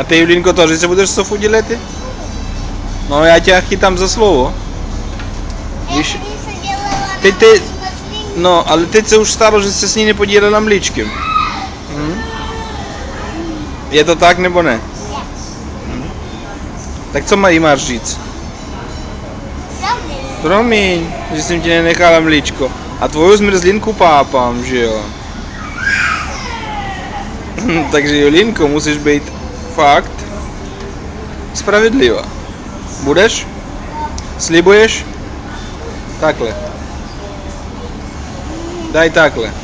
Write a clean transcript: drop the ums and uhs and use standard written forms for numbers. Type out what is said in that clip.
A ty, Julinko, тоже se budeš Sofu dělit? No, já tě chytám za slovo. Víš? Ty, no, ale teď se už stalo, že se s ní nepodílela mlíčkem. Je to tak, nebo ne? Tak co mají máš říct? Promiň, že jsem ti nenechala mlíčko. A tvoju zmrzlinku pápám, že jo? Takže Julinko, musíš být fakt spravedlivá. Budeš? Slibuješ? Takhle. Daj takhle.